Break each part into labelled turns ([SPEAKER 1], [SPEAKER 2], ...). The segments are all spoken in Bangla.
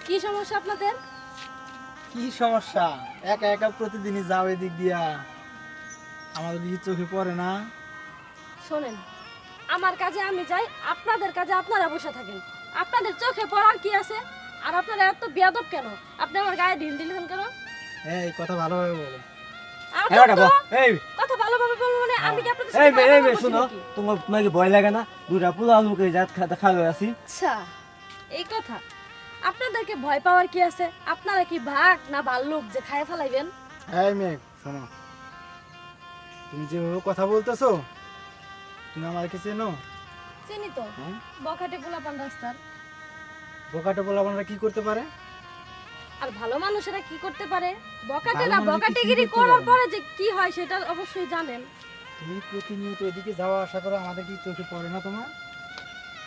[SPEAKER 1] কি সমস্যা আপনাদের?
[SPEAKER 2] কি সমস্যা? একা একা প্রতিদিনই যাও এদিক দিয়া, আমাদের দিকে চোখে পড়ে না?
[SPEAKER 1] শোনেন, আমার কাজে আমি যাই, আপনাদের কাজে আপনারা বসে থাকেন। আপনাদের চোখে পড়ার কি আছে? আর আপনারা এত বেয়াদব কেন? আপনি আমার গায়ে ঢিল দিলেন কেন?
[SPEAKER 2] এই কথা ভালোভাবে বলো।
[SPEAKER 1] কথা ভালোভাবে বলবো মানে আমি কি আপনাদের
[SPEAKER 3] এই
[SPEAKER 1] সাথে
[SPEAKER 3] মেয়ে
[SPEAKER 1] কথা
[SPEAKER 3] এই মেয়ে
[SPEAKER 1] বলছি
[SPEAKER 3] শুনো,
[SPEAKER 1] নাকি?
[SPEAKER 3] তোমার কি ভয় লাগে না? দুটা পোলা আলুকে জাত খাওয়া আছি।
[SPEAKER 1] আচ্ছা, এই কথা। আপনাদেরকে ভয় পাওয়ার কি আছে? আপনারা কি ভাগ না ভাল্লুক যে খায় ফেলাইবেন?
[SPEAKER 2] এই মেয়ে শোনো, তুমি যেভাবে কথা বলতেছো, তুমি আমাকে চেনো?
[SPEAKER 1] চিনি তো,
[SPEAKER 2] হ্যাঁ?
[SPEAKER 1] বখাটে পোলাপান রাস্তার।
[SPEAKER 2] বোকাটে বলাবানরা কি করতে পারে?
[SPEAKER 1] আর ভালো মানুষেরা কি করতে পারে? বকাটে
[SPEAKER 2] ভালো
[SPEAKER 1] না,
[SPEAKER 2] মানুষ
[SPEAKER 1] বকাটেগিরি
[SPEAKER 2] কিছুই করতে
[SPEAKER 1] করার
[SPEAKER 2] পারে
[SPEAKER 1] পরে
[SPEAKER 2] না।
[SPEAKER 1] যে কি হয় সেটা অবশ্যই জানেন।
[SPEAKER 2] তুমি প্রতিনিয়ত এদিকে যাওয়া আসা করো, আমাদের কি চোখে পড়ে না তোমার?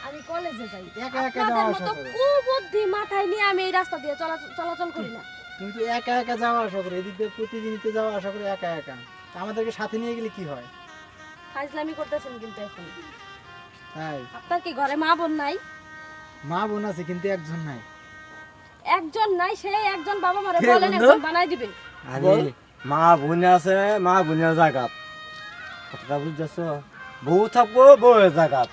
[SPEAKER 1] আমি কলেজে যাই,
[SPEAKER 2] একা একা
[SPEAKER 1] আপনাদের
[SPEAKER 2] যাওয়া আসা
[SPEAKER 1] মতো
[SPEAKER 2] করো।
[SPEAKER 1] কুবুদ্ধি মাথায় নিয়ে আমি এই রাস্তা দিয়ে চলাচল করি না।
[SPEAKER 2] তুমি তো একা একা যাওয়া আসা করো, এদিক দিয়ে প্রতিদিনই তো যাওয়া আসা করো একা একা। তা আমাদেরকে সাথে নিয়ে গেলে কি হয়?
[SPEAKER 1] ফাজলামি করতেছেন কিন্তু এখন।
[SPEAKER 2] তাই
[SPEAKER 1] আপনার কি ঘরে মা বোন নাই?
[SPEAKER 2] মা বোন আছে কিন্তু একজন নাই।
[SPEAKER 1] একজন নাই, সে একজন বাবা মারে
[SPEAKER 3] কে
[SPEAKER 1] বলেন
[SPEAKER 3] বন্ধু?
[SPEAKER 1] একজন বানাই দিবে।
[SPEAKER 3] আরে মা বোন আছে, মা বোনের জায়গাত কথাটা বুঝতেছ? বউ থাকবো বউয়ের জায়গাত।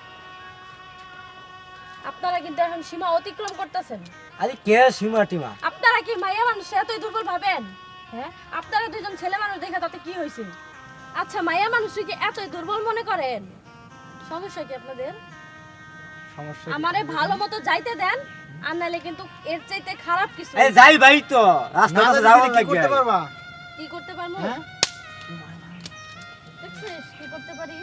[SPEAKER 1] আপনারা কিন্তু এখন সীমা অতিক্রম করতেছেন।
[SPEAKER 3] আরে কে সীমা টিমা?
[SPEAKER 1] আপনারা কি মাইয়া মানুষ এতই দুর্বল ভাবেন? হ্যাঁ, আপনারা দুইজন ছেলে মানুষ দেখে তাতে কি হয়েছে? আচ্ছা, মাইয়া মানুষকে কি এতই দুর্বল মনে করেন? সমস্যা কি আপনাদের?
[SPEAKER 2] সমস্যা কি?
[SPEAKER 1] আমারে ভালো মতো যাইতে দেন, আর নাইলে কিন্তু এর চাইতে খারাপ কিছু।
[SPEAKER 3] এই যাই ভাই তো রাস্তা
[SPEAKER 2] না
[SPEAKER 3] আছে
[SPEAKER 2] যেতে
[SPEAKER 3] যাওয়ার
[SPEAKER 2] দিলে কি
[SPEAKER 3] লাগে।
[SPEAKER 2] করতে পারবা?
[SPEAKER 1] কি করতে পারবো?
[SPEAKER 2] হ্যাঁ?
[SPEAKER 1] দেখছিস কি করতে পারি?